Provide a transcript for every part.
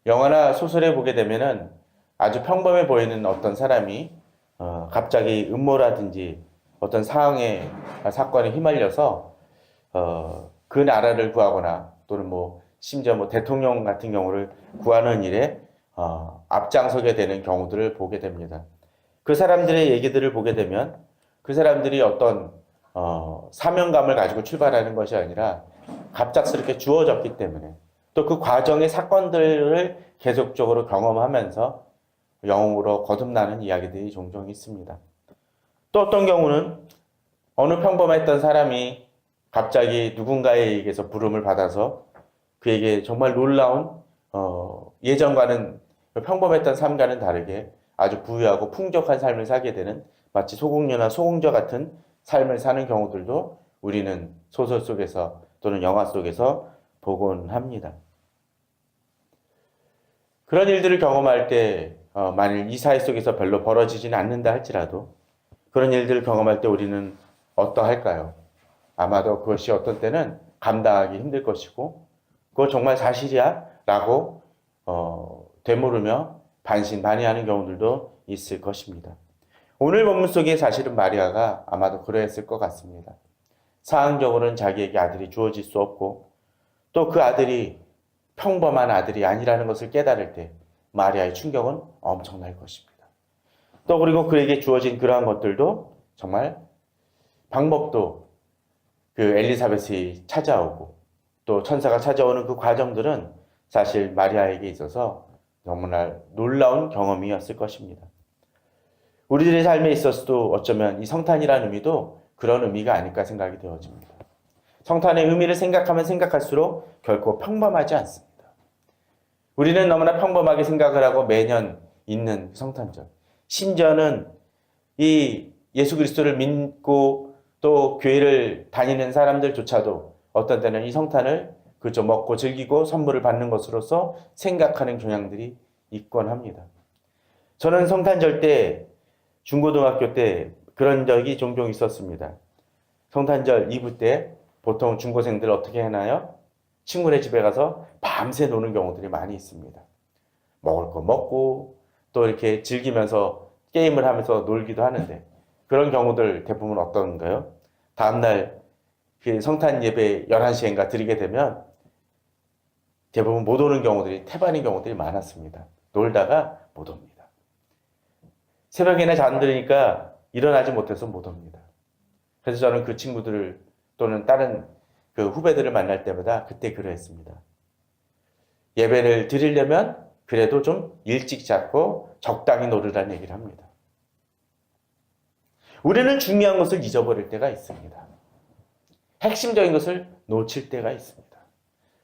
영화나 소설에 보게 되면은 아주 평범해 보이는 어떤 사람이 갑자기 음모라든지 어떤 상황에 사건에 휘말려서 그 나라를 구하거나 또는 뭐 심지어 뭐 대통령 같은 경우를 구하는 일에 앞장서게 되는 경우들을 보게 됩니다. 그 사람들의 얘기들을 보게 되면 그 사람들이 어떤 사명감을 가지고 출발하는 것이 아니라 갑작스럽게 주어졌기 때문에 또 그 과정의 사건들을 계속적으로 경험하면서 영웅으로 거듭나는 이야기들이 종종 있습니다. 또 어떤 경우는 어느 평범했던 사람이 갑자기 누군가에게서 부름을 받아서 그에게 정말 놀라운 예전과는 평범했던 삶과는 다르게 아주 부유하고 풍족한 삶을 살게 되는 마치 소공녀나 소공저 같은 삶을 사는 경우들도 우리는 소설 속에서 또는 영화 속에서 보곤 합니다. 그런 일들을 경험할 때 만일 이 사회 속에서 별로 벌어지지는 않는다 할지라도 그런 일들을 경험할 때 우리는 어떠할까요? 아마도 그것이 어떤 때는 감당하기 힘들 것이고 그거 정말 사실이야? 라고 되물으며 반신반의하는 경우들도 있을 것입니다. 오늘 본문 속에 사실은 마리아가 아마도 그러했을 것 같습니다. 상황적으로는 자기에게 아들이 주어질 수 없고 또 그 아들이 평범한 아들이 아니라는 것을 깨달을 때 마리아의 충격은 엄청날 것입니다. 또 그리고 그에게 주어진 그러한 것들도 정말 방법도 그 엘리사벳이 찾아오고 또 천사가 찾아오는 그 과정들은 사실 마리아에게 있어서 너무나 놀라운 경험이었을 것입니다. 우리들의 삶에 있어서도 어쩌면 이 성탄이라는 의미도 그런 의미가 아닐까 생각이 되어집니다. 성탄의 의미를 생각하면 생각할수록 결코 평범하지 않습니다. 우리는 너무나 평범하게 생각을 하고 매년 있는 성탄절. 심지어는 이 예수 그리스도를 믿고 또 교회를 다니는 사람들조차도 어떤 때는 이 성탄을 그저 먹고 즐기고 선물을 받는 것으로서 생각하는 경향들이 있곤 합니다. 저는 성탄절 때 중고등학교 때 그런 적이 종종 있었습니다. 성탄절 이브 때 보통 중고생들 어떻게 하나요? 친구네 집에 가서 밤새 노는 경우들이 많이 있습니다. 먹을 거 먹고 또 이렇게 즐기면서 게임을 하면서 놀기도 하는데 그런 경우들 대부분 어떤가요? 다음날 그 성탄 예배 11시인가 드리게 되면 대부분 못 오는 경우들이 태반인 경우들이 많았습니다. 놀다가 못 옵니다. 새벽에나 잠들으니까 일어나지 못해서 못 옵니다. 그래서 저는 그 친구들을 또는 다른 그 후배들을 만날 때마다 그때 그러했습니다. 예배를 드리려면 그래도 좀 일찍 잡고 적당히 노르라는 얘기를 합니다. 우리는 중요한 것을 잊어버릴 때가 있습니다. 핵심적인 것을 놓칠 때가 있습니다.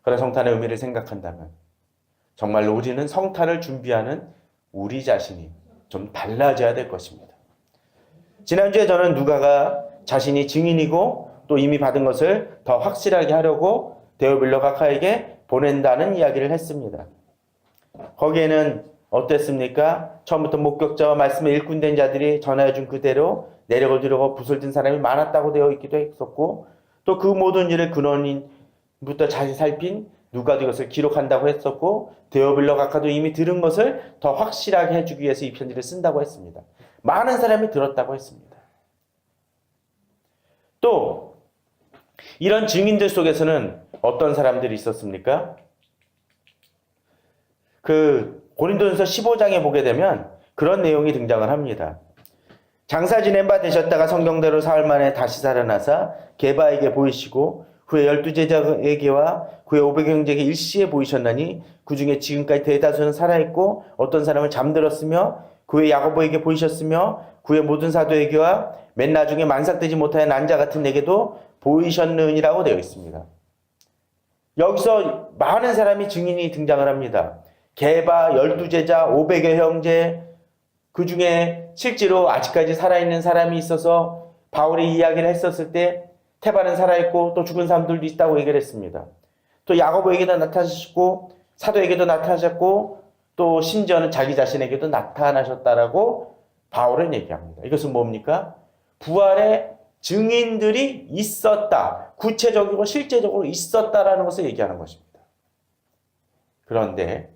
그러나 성탄의 의미를 생각한다면 정말로 우리는 성탄을 준비하는 우리 자신이 좀 달라져야 될 것입니다. 지난주에 저는 누가가 자신이 증인이고 또 이미 받은 것을 더 확실하게 하려고 데오빌로 각하에게 보낸다는 이야기를 했습니다. 거기에는 어땠습니까? 처음부터 목격자와 말씀에 일꾼된 자들이 전하여준 그대로 내력을 두려고 붓을 든 사람이 많았다고 되어 있기도 했었고 또 그 모든 일을 근원부터 자세히 살핀 누가도 이것을 기록한다고 했었고 데오빌로 각하도 이미 들은 것을 더 확실하게 해주기 위해서 이 편지를 쓴다고 했습니다. 많은 사람이 들었다고 했습니다. 또 이런 증인들 속에서는 어떤 사람들이 있었습니까? 그 고린도전서 15장에 보게 되면 그런 내용이 등장을 합니다. 장사 지낸 바 되셨다가 성경대로 사흘 만에 다시 살아나사 게바에게 보이시고 후에 12제자에게와 그의 500형제에게 일시에 보이셨나니 그 중에 지금까지 대다수는 살아있고 어떤 사람은 잠들었으며 그의 야고보에게 보이셨으며 그의 모든 사도에게와 맨 나중에 만삭되지 못하여 난자 같은 내게도 보이셨느니라고 되어 있습니다. 여기서 많은 사람이 증인이 등장을 합니다. 게바, 12제자, 500여 형제, 그 중에 실제로 아직까지 살아있는 사람이 있어서 바울이 이야기를 했었을 때 테바는 살아있고 또 죽은 사람들도 있다고 얘기를 했습니다. 또 야고보에게도 나타나셨고 사도에게도 나타나셨고 또 심지어는 자기 자신에게도 나타나셨다라고 바울은 얘기합니다. 이것은 뭡니까? 부활의 증인들이 있었다. 구체적이고 실제적으로 있었다라는 것을 얘기하는 것입니다. 그런데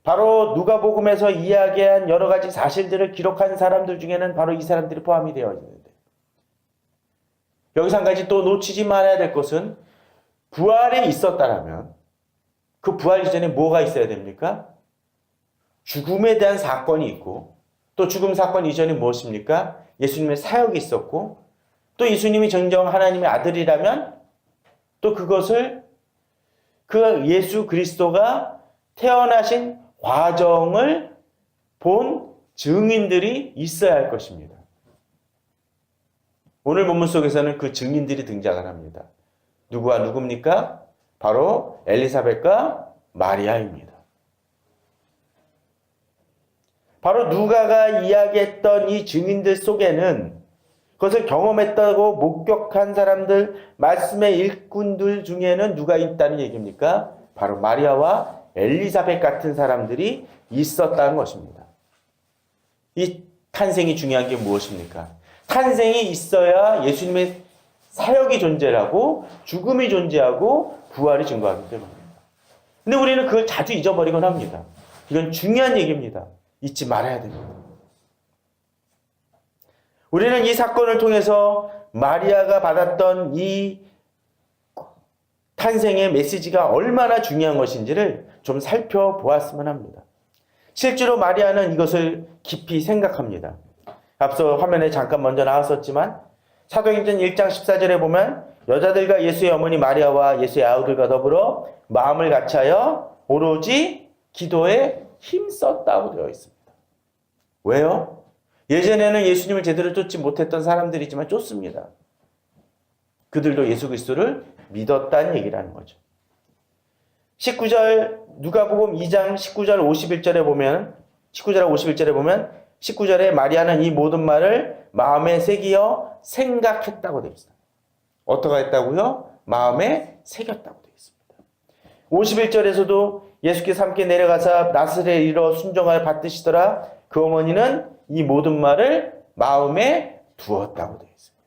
바로 누가복음에서 이야기한 여러 가지 사실들을 기록한 사람들 중에는 바로 이 사람들이 포함이 되어 있는데, 여기서 한 가지 또 놓치지 말아야 될 것은 부활이 있었다라면 그 부활 이전에 뭐가 있어야 됩니까? 죽음에 대한 사건이 있고, 또 죽음 사건 이전에 무엇입니까? 예수님의 사역이 있었고, 또 예수님이 정정 하나님의 아들이라면 또 그것을 그 예수 그리스도가 태어나신 과정을 본 증인들이 있어야 할 것입니다. 오늘 본문 속에서는 그 증인들이 등장을 합니다. 누구와 누굽니까? 바로 엘리사벳과 마리아입니다. 바로 누가가 이야기했던 이 증인들 속에는 그것을 경험했다고 목격한 사람들, 말씀의 일꾼들 중에는 누가 있다는 얘기입니까? 바로 마리아와 엘리사벳 같은 사람들이 있었다는 것입니다. 이 탄생이 중요한 게 무엇입니까? 탄생이 있어야 예수님의 사역이 존재하고 죽음이 존재하고 부활이 증거하기 때문입니다. 근데 우리는 그걸 자주 잊어버리곤 합니다. 이건 중요한 얘기입니다. 잊지 말아야 됩니다. 우리는 이 사건을 통해서 마리아가 받았던 이 탄생의 메시지가 얼마나 중요한 것인지를 좀 살펴보았으면 합니다. 실제로 마리아는 이것을 깊이 생각합니다. 앞서 화면에 잠깐 먼저 나왔었지만 사도행전 1장 14절에 보면 여자들과 예수의 어머니 마리아와 예수의 아우들과 더불어 마음을 같이하여 오로지 기도에 힘썼다고 되어 있습니다. 왜요? 예전에는 예수님을 제대로 쫓지 못했던 사람들이지만 쫓습니다. 그들도 예수 그리스도를 믿었다는 얘기라는 거죠. 19절 누가복음 2장 19절 51절에 보면 19절하고 51절에 보면 19절에 마리아는 이 모든 말을 마음에 새기어 생각했다고 되어 있습니다. 어떻게 했다고요? 마음에 새겼다고 되어 있습니다. 51절에서도 예수께서 함께 내려가사 나사렛에 이르러 순종하여 받드시더라. 그 어머니는 이 모든 말을 마음에 두었다고 되어 있습니다.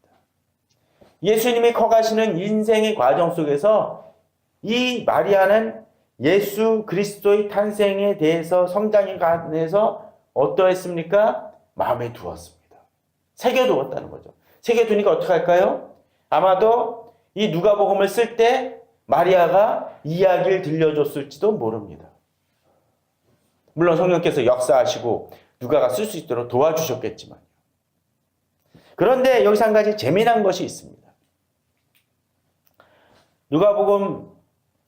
예수님이 커가시는 인생의 과정 속에서 이 마리아는 예수 그리스도의 탄생에 대해서 성장에 관해서 어떠했습니까? 마음에 두었습니다. 새겨두었다는 거죠. 새겨두니까 어떻게 할까요? 아마도 이 누가복음을 쓸 때 마리아가 이야기를 들려줬을지도 모릅니다. 물론 성령께서 역사하시고 누가가 쓸 수 있도록 도와주셨겠지만, 그런데 여기서 한 가지 재미난 것이 있습니다. 누가복음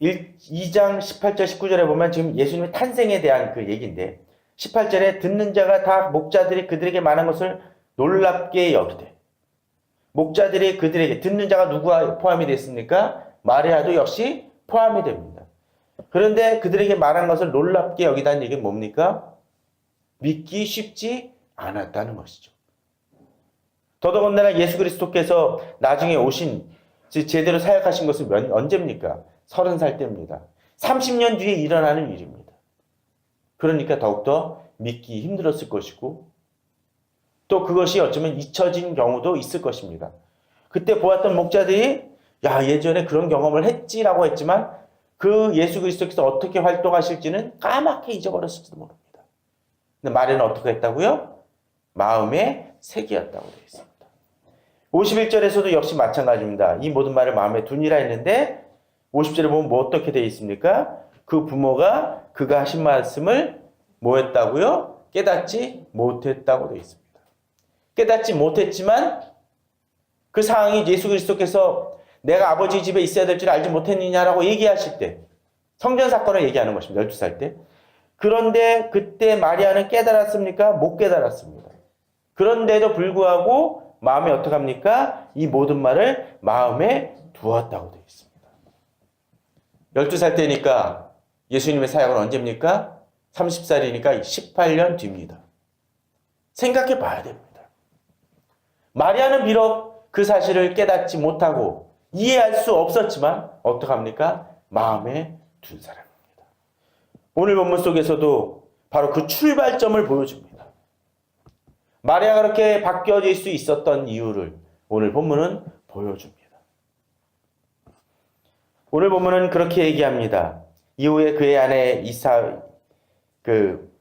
2장 18절 19절에 보면 지금 예수님의 탄생에 대한 그 얘기인데 18절에 듣는 자가 다 목자들이 그들에게 말한 것을 놀랍게 여기되, 목자들이 그들에게, 듣는 자가 누구와 포함이 됐습니까? 마리아도 역시 포함이 됩니다. 그런데 그들에게 말한 것을 놀랍게 여기다는 얘기는 뭡니까? 믿기 쉽지 않았다는 것이죠. 더더군다나 예수 그리스도께서 나중에 오신, 제대로 사역하신 것은 언제입니까? 30살 때입니다. 30년 뒤에 일어나는 일입니다. 그러니까 더욱더 믿기 힘들었을 것이고, 또 그것이 어쩌면 잊혀진 경우도 있을 것입니다. 그때 보았던 목자들이 야, 예전에 그런 경험을 했지라고 했지만 그 예수 그리스도께서 어떻게 활동하실지는 까맣게 잊어버렸을지도 모릅니다. 근데 마리아는 어떻게 했다고요? 마음에 새기었다고 되어 있습니다. 51절에서도 역시 마찬가지입니다. 이 모든 말을 마음에 두니라 했는데 50절에 보면 뭐 어떻게 되어 있습니까? 그 부모가 그가 하신 말씀을 뭐 했다고요? 깨닫지 못했다고 되어 있습니다. 깨닫지 못했지만 그 상황이 예수 그리스도께서 내가 아버지 집에 있어야 될 줄 알지 못했느냐라고 얘기하실 때, 성전 사건을 얘기하는 것입니다. 12살 때. 그런데 그때 마리아는 깨달았습니까? 못 깨달았습니다. 그런데도 불구하고 마음에 어떡합니까? 이 모든 말을 마음에 두었다고 되어 있습니다. 12살 때니까 예수님의 사역은 언제입니까? 30살이니까 18년 뒤입니다. 생각해 봐야 됩니다. 마리아는 비록 그 사실을 깨닫지 못하고 이해할 수 없었지만 어떡합니까? 마음에 둔 사람입니다. 오늘 본문 속에서도 바로 그 출발점을 보여줍니다. 마리아가 그렇게 바뀌어질 수 있었던 이유를 오늘 본문은 보여줍니다. 오늘 본문은 그렇게 얘기합니다. 이후에 그의 아내 그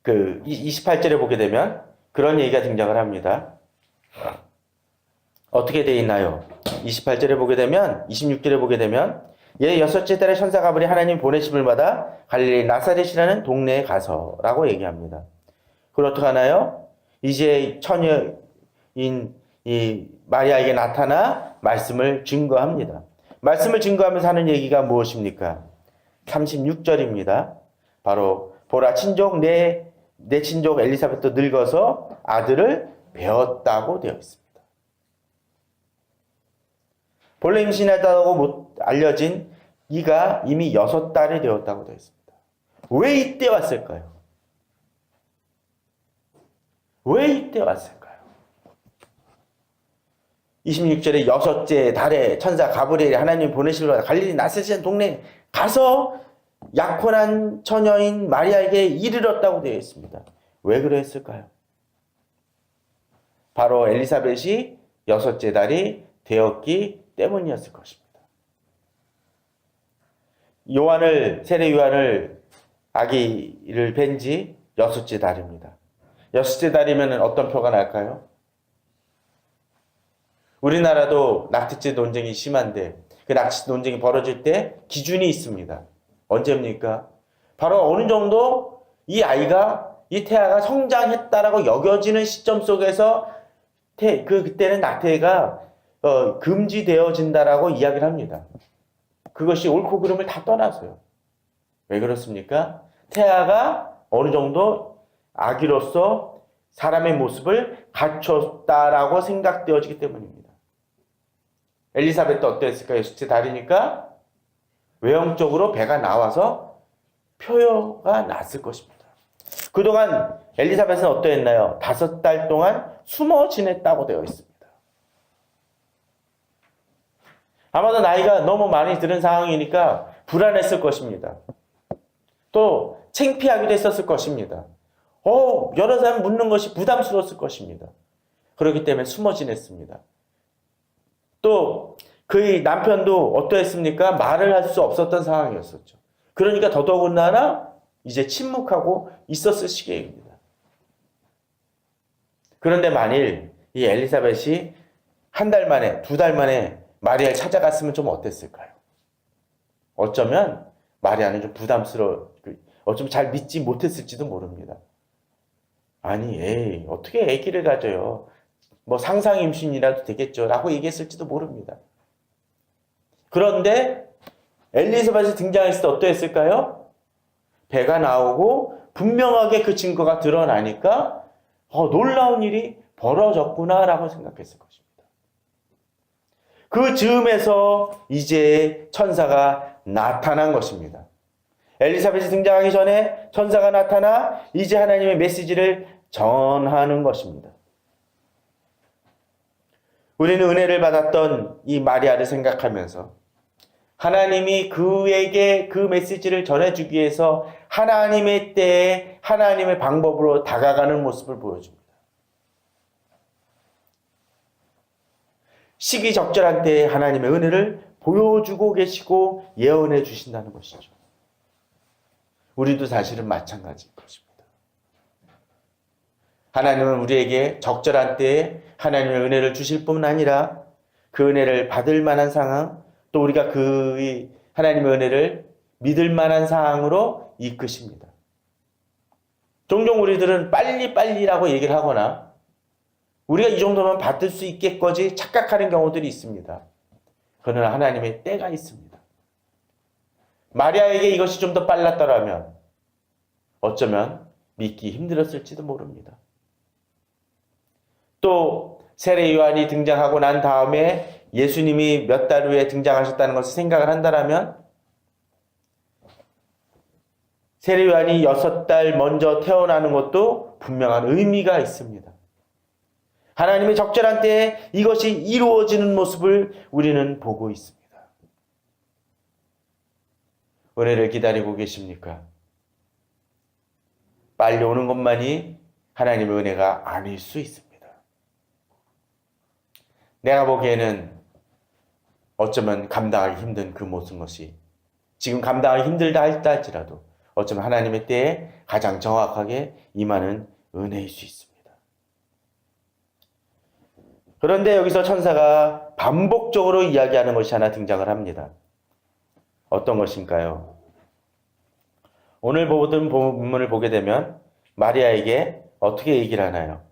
28절에 보게 되면 그런 얘기가 등장을 합니다. 어떻게 되어 있나요? 28절에 보게 되면 26절에 보게 되면 여섯째 달에 천사 가브리 하나님 보내심을 받아 갈릴리 나사렛이라는 동네에 가서라고 얘기합니다. 그걸 어떻게 하나요? 이제 처녀인 이 마리아에게 나타나 말씀을 증거합니다. 말씀을 증거하면서 하는 얘기가 무엇입니까? 36절입니다. 바로 보라 친족 내 친족 엘리사벳도 늙어서 아들을 배웠다고 되어 있습니다. 본래 임신하다고 못 알려진 이가 이미 6달이 되었다고 되어 있습니다. 왜 이때 왔을까요? 왜 이때 왔을까요? 26절에 여섯째 달에 천사 가브리엘이 하나님 보내시러 갈릴리 나사렛 동네에 가서 약혼한 처녀인 마리아에게 이르렀다고 되어 있습니다. 왜 그랬을까요? 바로 엘리사벳이 여섯째 달이 되었기 때문이었을 것입니다. 세례 요한을 아기를 뵌 지 여섯째 달입니다. 여섯째 달이면 어떤 표가 날까요? 우리나라도 낙태죄 논쟁이 심한데 그 낙태죄 논쟁이 벌어질 때 기준이 있습니다. 언제입니까? 바로 어느 정도 이 태아가 성장했다라고 여겨지는 시점 속에서 그때는 낙태가 금지되어진다라고 이야기를 합니다. 그것이 옳고 그름을 다 떠나서요. 왜 그렇습니까? 태아가 어느 정도 아기로서 사람의 모습을 갖췄다라고 생각되어지기 때문입니다. 엘리사벳도 어땠을까요? 여섯째 달이니까 외형적으로 배가 나와서 표효가 났을 것입니다. 그동안 엘리사벳은 어떠했나요? 5달 동안 숨어 지냈다고 되어 있습니다. 아마도 나이가 너무 많이 들은 상황이니까 불안했을 것입니다. 또 창피하기도 했었을 것입니다. 여러 사람 묻는 것이 부담스러웠을 것입니다. 그렇기 때문에 숨어 지냈습니다. 또 그의 남편도 어떠했습니까? 말을 할 수 없었던 상황이었었죠. 그러니까 더더군다나 이제 침묵하고 있었을 시기입니다. 그런데 만일 이 엘리사벳이 1달 만에, 2달 만에 마리아를 찾아갔으면 좀 어땠을까요? 어쩌면 마리아는 좀 어쩌면 잘 믿지 못했을지도 모릅니다. 아니, 어떻게 아기를 가져요? 뭐 상상 임신이라도 되겠죠. 라고 얘기했을지도 모릅니다. 그런데 엘리사벳이 등장했을 때 어떠했을까요? 배가 나오고 분명하게 그 증거가 드러나니까 놀라운 일이 벌어졌구나라고 생각했을 것입니다. 그 즈음에서 이제 천사가 나타난 것입니다. 엘리사벳이 등장하기 전에 천사가 나타나 이제 하나님의 메시지를 전하는 것입니다. 우리는 은혜를 받았던 이 마리아를 생각하면서 하나님이 그에게 그 메시지를 전해주기 위해서 하나님의 때에 하나님의 방법으로 다가가는 모습을 보여줍니다. 시기적절한 때에 하나님의 은혜를 보여주고 계시고 예언해 주신다는 것이죠. 우리도 사실은 마찬가지일 것입니다. 하나님은 우리에게 적절한 때에 하나님의 은혜를 주실 뿐 아니라 그 은혜를 받을 만한 상황, 또 우리가 그 하나님의 은혜를 믿을 만한 상황으로 이끄십니다. 종종 우리들은 빨리빨리라고 얘기를 하거나 우리가 이 정도면 받을 수 있겠거지 착각하는 경우들이 있습니다. 그러나 하나님의 때가 있습니다. 마리아에게 이것이 좀 더 빨랐더라면 어쩌면 믿기 힘들었을지도 모릅니다. 또 세례 요한이 등장하고 난 다음에 예수님이 몇 달 후에 등장하셨다는 것을 생각을 한다면 세례 요한이 6달 먼저 태어나는 것도 분명한 의미가 있습니다. 하나님의 적절한 때에 이것이 이루어지는 모습을 우리는 보고 있습니다. 은혜를 기다리고 계십니까? 빨리 오는 것만이 하나님의 은혜가 아닐 수 있습니다. 내가 보기에는 어쩌면 감당하기 힘든 그 모든 것이 지금 감당하기 힘들다 할지라도 어쩌면 하나님의 때에 가장 정확하게 임하는 은혜일 수 있습니다. 그런데 여기서 천사가 반복적으로 이야기하는 것이 하나 등장을 합니다. 어떤 것인가요? 오늘 모든 본문을 보게 되면 마리아에게 어떻게 얘기를 하나요?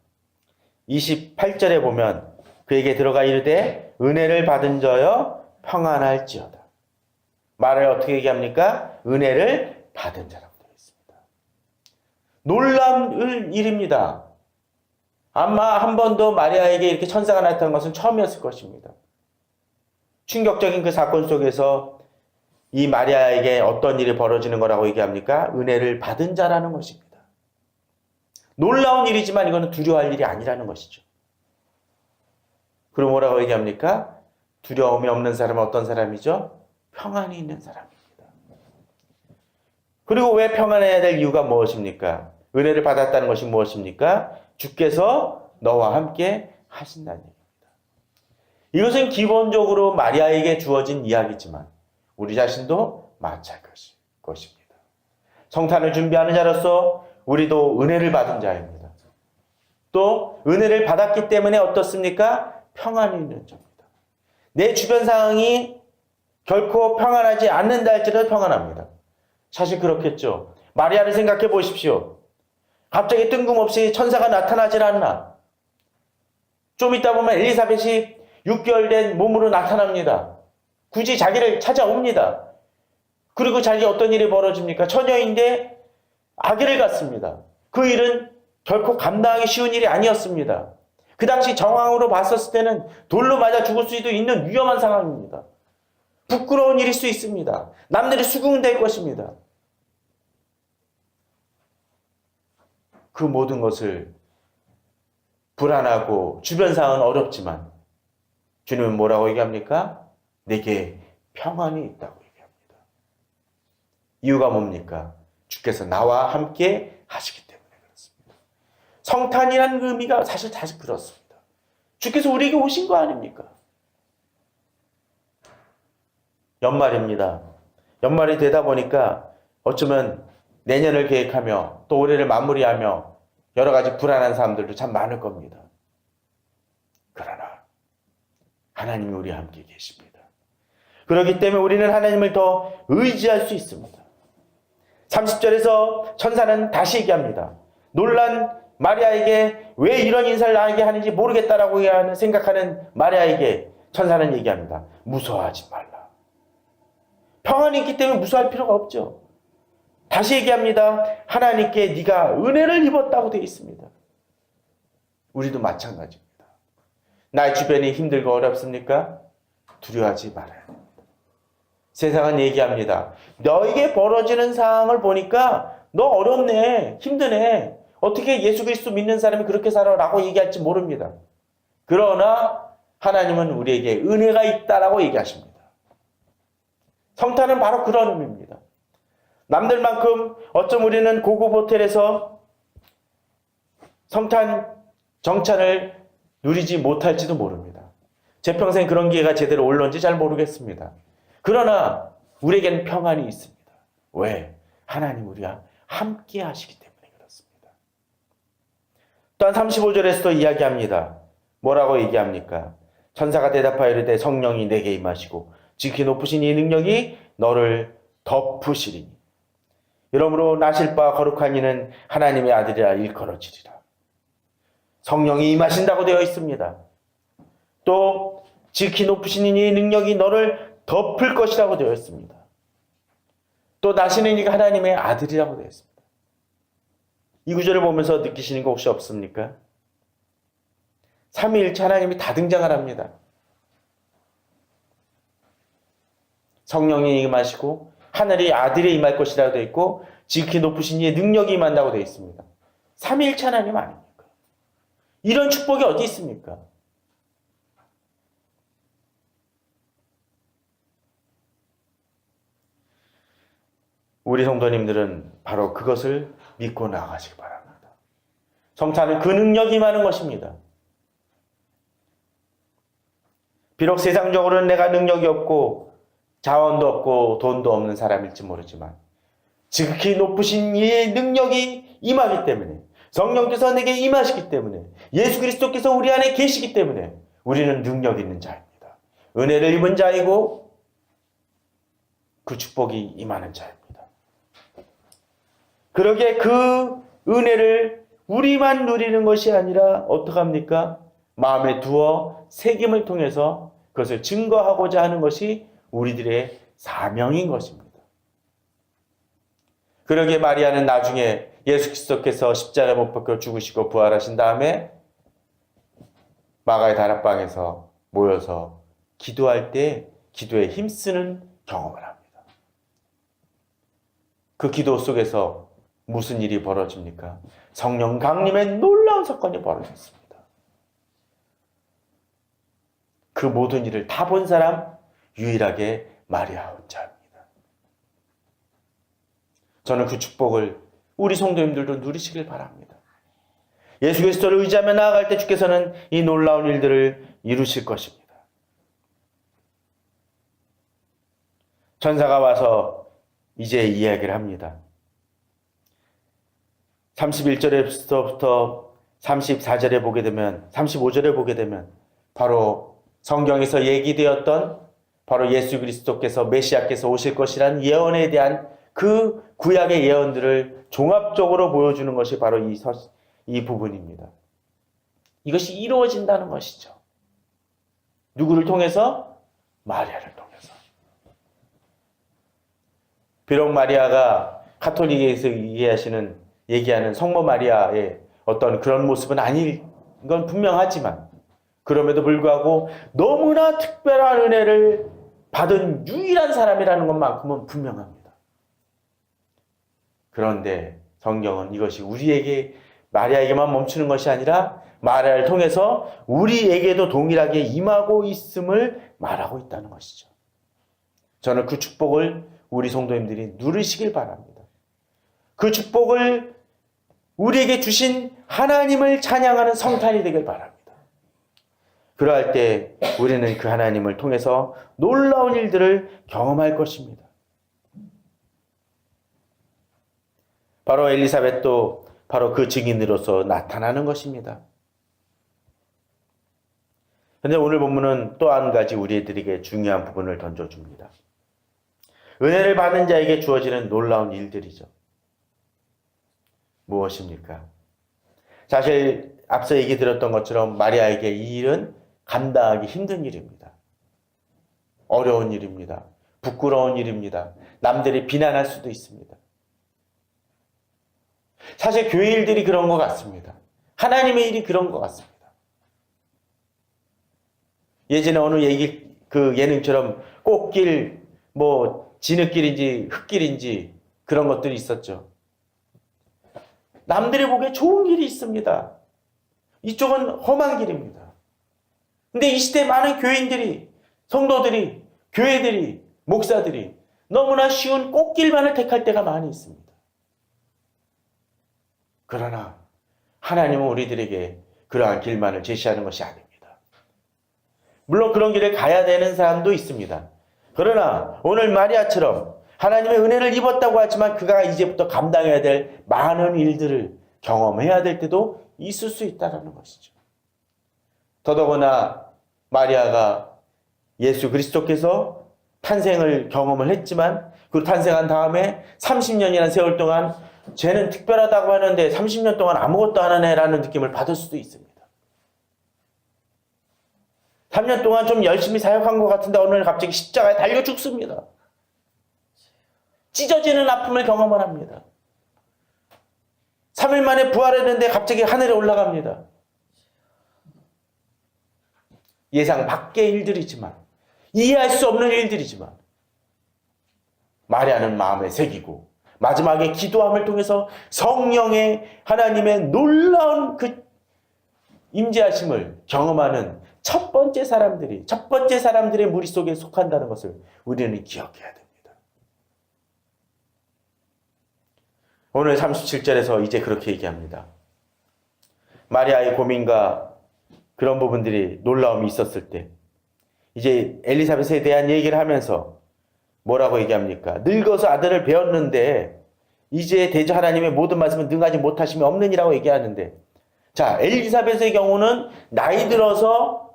28절에 보면 그에게 들어가 이르되 은혜를 받은 자여 평안할지어다. 말을 어떻게 얘기합니까? 은혜를 받은 자라고 되어 있습니다. 놀라운 일입니다. 아마 한 번도 마리아에게 이렇게 천사가 나타난 것은 처음이었을 것입니다. 충격적인 그 사건 속에서 이 마리아에게 어떤 일이 벌어지는 거라고 얘기합니까? 은혜를 받은 자라는 것입니다. 놀라운 일이지만 이거는 두려워할 일이 아니라는 것이죠. 그럼 뭐라고 얘기합니까? 두려움이 없는 사람은 어떤 사람이죠? 평안이 있는 사람입니다. 그리고 왜 평안해야 될 이유가 무엇입니까? 은혜를 받았다는 것이 무엇입니까? 주께서 너와 함께 하신다는 얘기입니다. 이것은 기본적으로 마리아에게 주어진 이야기지만 우리 자신도 마찬가지일 것입니다. 성탄을 준비하는 자로서 우리도 은혜를 받은 자입니다. 또 은혜를 받았기 때문에 어떻습니까? 평안이 있는 자입니다. 내 주변 상황이 결코 평안하지 않는다 할지라도 평안합니다. 사실 그렇겠죠. 마리아를 생각해 보십시오. 갑자기 뜬금없이 천사가 나타나질 않나. 좀 있다 보면 엘리사벳이 6개월 된 몸으로 나타납니다. 굳이 자기를 찾아옵니다. 그리고 자기 어떤 일이 벌어집니까? 처녀인데 아기를 갖습니다. 그 일은 결코 감당하기 쉬운 일이 아니었습니다. 그 당시 정황으로 봤었을 때는 돌로 맞아 죽을 수도 있는 위험한 상황입니다. 부끄러운 일일 수 있습니다. 남들이 수긍될 것입니다. 그 모든 것을 불안하고 주변 상황은 어렵지만 주님은 뭐라고 얘기합니까? 내게 평안이 있다고 얘기합니다. 이유가 뭡니까? 주께서 나와 함께 하시기 때문에 그렇습니다. 성탄이라는 의미가 사실 그렇습니다. 주께서 우리에게 오신 거 아닙니까? 연말입니다. 연말이 되다 보니까 어쩌면 내년을 계획하며 또 올해를 마무리하며 여러 가지 불안한 사람들도 참 많을 겁니다. 그러나 하나님이 우리와 함께 계십니다. 그렇기 때문에 우리는 하나님을 더 의지할 수 있습니다. 30절에서 천사는 다시 얘기합니다. 놀란 마리아에게 왜 이런 인사를 나에게 하는지 모르겠다라고 생각하는 마리아에게 천사는 얘기합니다. 무서워하지 말라. 평안이 있기 때문에 무서워할 필요가 없죠. 다시 얘기합니다. 하나님께 네가 은혜를 입었다고 되어 있습니다. 우리도 마찬가지입니다. 나의 주변이 힘들고 어렵습니까? 두려워하지 말아야 합니다. 세상은 얘기합니다. 너에게 벌어지는 상황을 보니까 너 어렵네, 힘드네. 어떻게 예수 그리스도 믿는 사람이 그렇게 살아라고 얘기할지 모릅니다. 그러나 하나님은 우리에게 은혜가 있다라고 얘기하십니다. 성탄은 바로 그런 의미입니다. 남들만큼 어쩜 우리는 고급 호텔에서 성탄 정찬을 누리지 못할지도 모릅니다. 제 평생 그런 기회가 제대로 올런지 잘 모르겠습니다. 그러나 우리에게는 평안이 있습니다. 왜? 하나님 우리와 함께 하시기 때문에 그렇습니다. 또한 35절에서도 이야기합니다. 뭐라고 얘기합니까? 천사가 대답하여 이르되 성령이 내게 임하시고 지극히 높으신 이 능력이 너를 덮으시리니 이러므로 나실 바 거룩한 이는 하나님의 아들이라 일컬어지리라. 성령이 임하신다고 되어 있습니다. 또 지극히 높으신 이 능력이 너를 덮을 것이라고 되어 있습니다. 또 나시는 이가 하나님의 아들이라고 되어 있습니다. 이 구절을 보면서 느끼시는 거 혹시 없습니까? 삼위일체 하나님이 다 등장을 합니다. 성령이 임하시고 하늘이 아들이 임할 것이라고 되어 있고 지극히 높으신 이의 능력이 임한다고 되어 있습니다. 삼위일체 하나님 아닙니까? 이런 축복이 어디 있습니까? 우리 성도님들은 바로 그것을 믿고 나아가시기 바랍니다. 성탄은 그 능력이 임하는 것입니다. 비록 세상적으로는 내가 능력이 없고 자원도 없고 돈도 없는 사람일지 모르지만 지극히 높으신 이의 능력이 임하기 때문에, 성령께서 내게 임하시기 때문에, 예수 그리스도께서 우리 안에 계시기 때문에 우리는 능력 있는 자입니다. 은혜를 입은 자이고 그 축복이 임하는 자입니다. 그러기에 그 은혜를 우리만 누리는 것이 아니라 어떻게 합니까? 마음에 두어 새김을 통해서 그것을 증거하고자 하는 것이 우리들의 사명인 것입니다. 그러기에 마리아는 나중에 예수 그리스도께서 십자가에 못 박혀 죽으시고 부활하신 다음에 마가의 다락방에서 모여서 기도할 때 기도에 힘쓰는 경험을 합니다. 그 기도 속에서 무슨 일이 벌어집니까? 성령 강림의 놀라운 사건이 벌어졌습니다. 그 모든 일을 다 본 사람 유일하게 마리아 혼자입니다. 저는 그 축복을 우리 성도님들도 누리시길 바랍니다. 예수 그리스도를 의지하며 나아갈 때 주께서는 이 놀라운 일들을 이루실 것입니다. 천사가 와서 이제 이야기를 합니다. 31절에서부터 34절에 보게 되면, 35절에 보게 되면 바로 성경에서 얘기되었던 바로 예수 그리스도께서 메시아께서 오실 것이라는 예언에 대한 그 구약의 예언들을 종합적으로 보여주는 것이 바로 이 부분입니다. 이것이 이루어진다는 것이죠. 누구를 통해서? 마리아를 통해서. 비록 마리아가 카톨릭에서 얘기하는 성모 마리아의 어떤 그런 모습은 아닌 건 분명하지만, 그럼에도 불구하고 너무나 특별한 은혜를 받은 유일한 사람이라는 것만큼은 분명합니다. 그런데 성경은 이것이 우리에게, 마리아에게만 멈추는 것이 아니라 마리아를 통해서 우리에게도 동일하게 임하고 있음을 말하고 있다는 것이죠. 저는 그 축복을 우리 성도님들이 누리시길 바랍니다. 그 축복을 우리에게 주신 하나님을 찬양하는 성탄이 되길 바랍니다. 그러할 때 우리는 그 하나님을 통해서 놀라운 일들을 경험할 것입니다. 바로 엘리사벳도 바로 그 증인으로서 나타나는 것입니다. 그런데 오늘 본문은 또 한 가지 우리들에게 중요한 부분을 던져줍니다. 은혜를 받은 자에게 주어지는 놀라운 일들이죠. 무엇입니까? 사실 앞서 얘기 들었던 것처럼 마리아에게 이 일은 감당하기 힘든 일입니다. 어려운 일입니다. 부끄러운 일입니다. 남들이 비난할 수도 있습니다. 사실 교회 일들이 그런 것 같습니다. 하나님의 일이 그런 것 같습니다. 예전에 어느 예능처럼 꽃길, 진흙길인지 흙길인지 그런 것들이 있었죠. 남들이 보기에 좋은 길이 있습니다. 이쪽은 험한 길입니다. 근데 이 시대에 많은 교인들이, 성도들이, 교회들이, 목사들이 너무나 쉬운 꽃길만을 택할 때가 많이 있습니다. 그러나 하나님은 우리들에게 그러한 길만을 제시하는 것이 아닙니다. 물론 그런 길을 가야 되는 사람도 있습니다. 그러나 오늘 마리아처럼 하나님의 은혜를 입었다고 하지만 그가 이제부터 감당해야 될 많은 일들을 경험해야 될 때도 있을 수 있다는 것이죠. 더더구나 마리아가 예수 그리스도께서 탄생을 경험을 했지만 그 탄생한 다음에 30년이라는 세월 동안 쟤는 특별하다고 하는데 30년 동안 아무것도 안 하네라는 느낌을 받을 수도 있습니다. 3년 동안 좀 열심히 사역한 것 같은데 어느 날 갑자기 십자가에 달려 죽습니다. 찢어지는 아픔을 경험을 합니다. 3일 만에 부활했는데 갑자기 하늘에 올라갑니다. 예상 밖의 일들이지만, 이해할 수 없는 일들이지만 마리아는 마음에 새기고 마지막에 기도함을 통해서 성령의 하나님의 놀라운 그 임재하심을 경험하는 첫 번째 사람들의 무리 속에 속한다는 것을 우리는 기억해야 됩니다. 오늘 37절에서 이제 그렇게 얘기합니다. 마리아의 고민과 그런 부분들이 놀라움이 있었을 때 이제 엘리사벳에 대한 얘기를 하면서 뭐라고 얘기합니까? 늙어서 아들을 배웠는데 이제 대저 하나님의 모든 말씀은 능하지 못하심이 없느니라고 얘기하는데, 자, 엘리사벳의 경우는 나이 들어서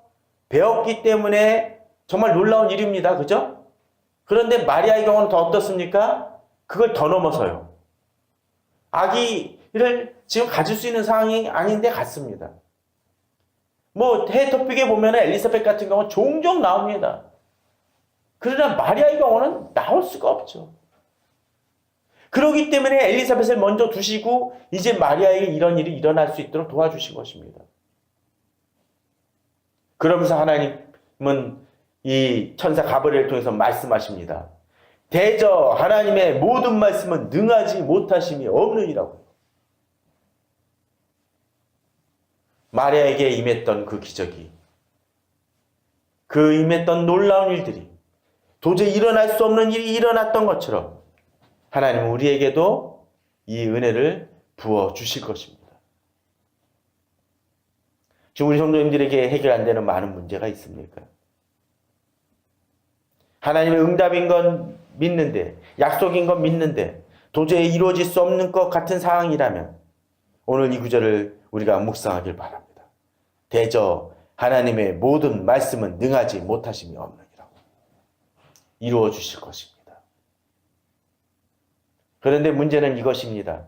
배웠기 때문에 정말 놀라운 일입니다. 그죠? 그런데 마리아의 경우는 더 어떻습니까? 그걸 더 넘어서요. 아기를 지금 가질 수 있는 상황이 아닌데 같습니다. 뭐 해 토픽에 보면 엘리사벳 같은 경우는 종종 나옵니다. 그러나 마리아의 경우는 나올 수가 없죠. 그렇기 때문에 엘리사벳을 먼저 두시고 이제 마리아에게 이런 일이 일어날 수 있도록 도와주신 것입니다. 그러면서 하나님은 이 천사 가브리엘을 통해서 말씀하십니다. 대저 하나님의 모든 말씀은 능하지 못하심이 없느니라고. 마리아에게 임했던 그 기적이, 그 임했던 놀라운 일들이 도저히 일어날 수 없는 일이 일어났던 것처럼 하나님은 우리에게도 이 은혜를 부어주실 것입니다. 지금 우리 성도님들에게 해결 안 되는 많은 문제가 있습니까? 하나님의 응답인 건 믿는데, 약속인 건 믿는데 도저히 이루어질 수 없는 것 같은 상황이라면 오늘 이 구절을 우리가 묵상하길 바랍니다. 대저 하나님의 모든 말씀은 능하지 못하심이 없느니라고. 이루어 주실 것입니다. 그런데 문제는 이것입니다.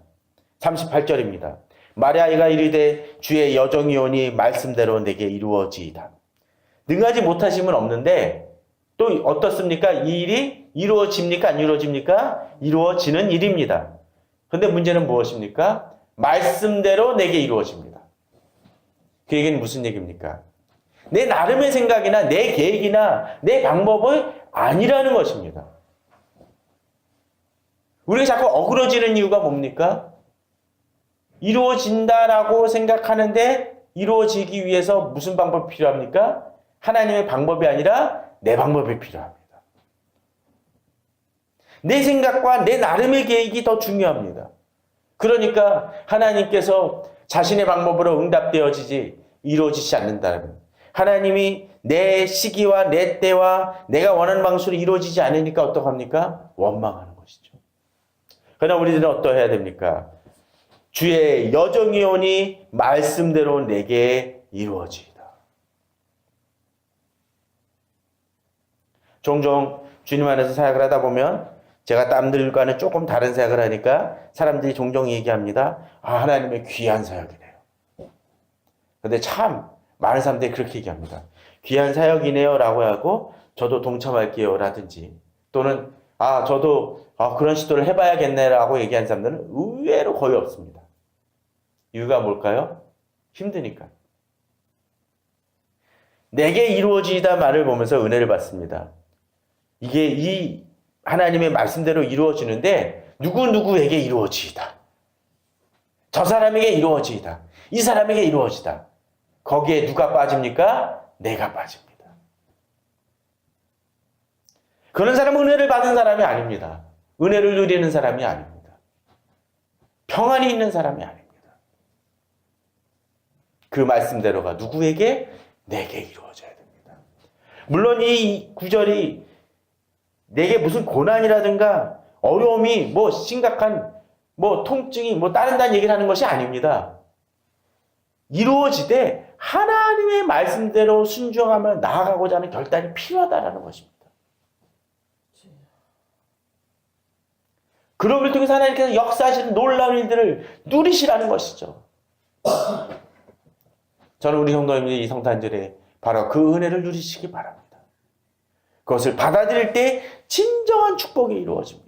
38절입니다. 마리아가 이르되 주의 여정이 오니 말씀대로 내게 이루어지이다. 능하지 못하심은 없는데 또 어떻습니까? 이 일이 이루어집니까? 안 이루어집니까? 이루어지는 일입니다. 그런데 문제는 무엇입니까? 말씀대로 내게 이루어집니다. 그 얘기는 무슨 얘기입니까? 내 나름의 생각이나 내 계획이나 내 방법은 아니라는 것입니다. 우리가 자꾸 어그러지는 이유가 뭡니까? 이루어진다라고 생각하는데 이루어지기 위해서 무슨 방법이 필요합니까? 하나님의 방법이 아니라 내 방법이 필요합니다. 내 생각과 내 나름의 계획이 더 중요합니다. 그러니까 하나님께서 자신의 방법으로 응답되어지지 이루어지지 않는다면 하나님이 내 시기와 내 때와 내가 원하는 방식으로 이루어지지 않으니까 어떡합니까? 원망하는 것이죠. 그러나 우리들은 어떠해야 됩니까? 주의 여정이 오니 말씀대로 내게 이루어지이다. 종종 주님 안에서 사역을 하다 보면 제가 남들과는 조금 다른 사역을 하니까 사람들이 종종 얘기합니다. 아, 하나님의 귀한 사역이네요. 근데 참 많은 사람들이 그렇게 얘기합니다. 귀한 사역이네요 라고 하고 저도 동참할게요 라든지 또는 저도 그런 시도를 해봐야겠네 라고 얘기하는 사람들은 의외로 거의 없습니다. 이유가 뭘까요? 힘드니까. 내게 이루어지다 말을 보면서 은혜를 받습니다. 이게 이 하나님의 말씀대로 이루어지는데 누구누구에게 이루어지이다. 저 사람에게 이루어지이다. 이 사람에게 이루어지다. 거기에 누가 빠집니까? 내가 빠집니다. 그런 사람은 은혜를 받은 사람이 아닙니다. 은혜를 누리는 사람이 아닙니다. 평안이 있는 사람이 아닙니다. 그 말씀대로가 누구에게? 내게 이루어져야 됩니다. 물론 이 구절이 내게 무슨 고난이라든가 어려움이 심각한 통증이 따른다는 얘기를 하는 것이 아닙니다. 이루어지되 하나님의 말씀대로 순종하며 나아가고자 하는 결단이 필요하다라는 것입니다. 그러기를 통해서 하나님께서 역사하시는 놀라운 일들을 누리시라는 것이죠. 저는 우리 성도님들이 이 성탄절에 바로 그 은혜를 누리시기 바랍니다. 그것을 받아들일 때 진정한 축복이 이루어집니다.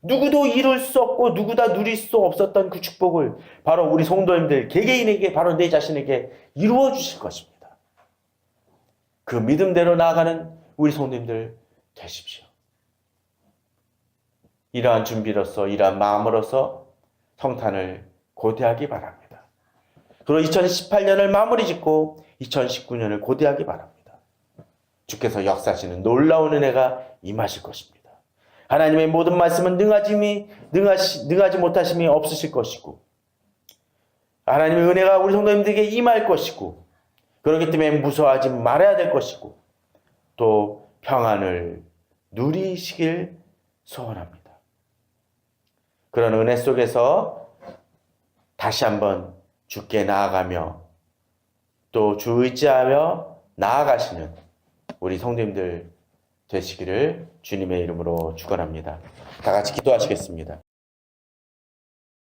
누구도 이룰 수 없고 누구다 누릴 수 없었던 그 축복을 바로 우리 성도님들 개개인에게 바로 내 자신에게 이루어 주실 것입니다. 그 믿음대로 나아가는 우리 성도님들 되십시오. 이러한 준비로서 이러한 마음으로서 성탄을 고대하기 바랍니다. 그리고 2018년을 마무리 짓고 2019년을 고대하기 바랍니다. 주께서 역사하시는 놀라운 은혜가 임하실 것입니다. 하나님의 모든 말씀은 능하지 못하심이 없으실 것이고 하나님의 은혜가 우리 성도님들에게 임할 것이고 그렇기 때문에 무서워하지 말아야 될 것이고 또 평안을 누리시길 소원합니다. 그런 은혜 속에서 다시 한번 주께 나아가며 또 주 의지하며 나아가시는 우리 성도님들 되시기를 주님의 이름으로 축원합니다. 다 같이 기도하시겠습니다.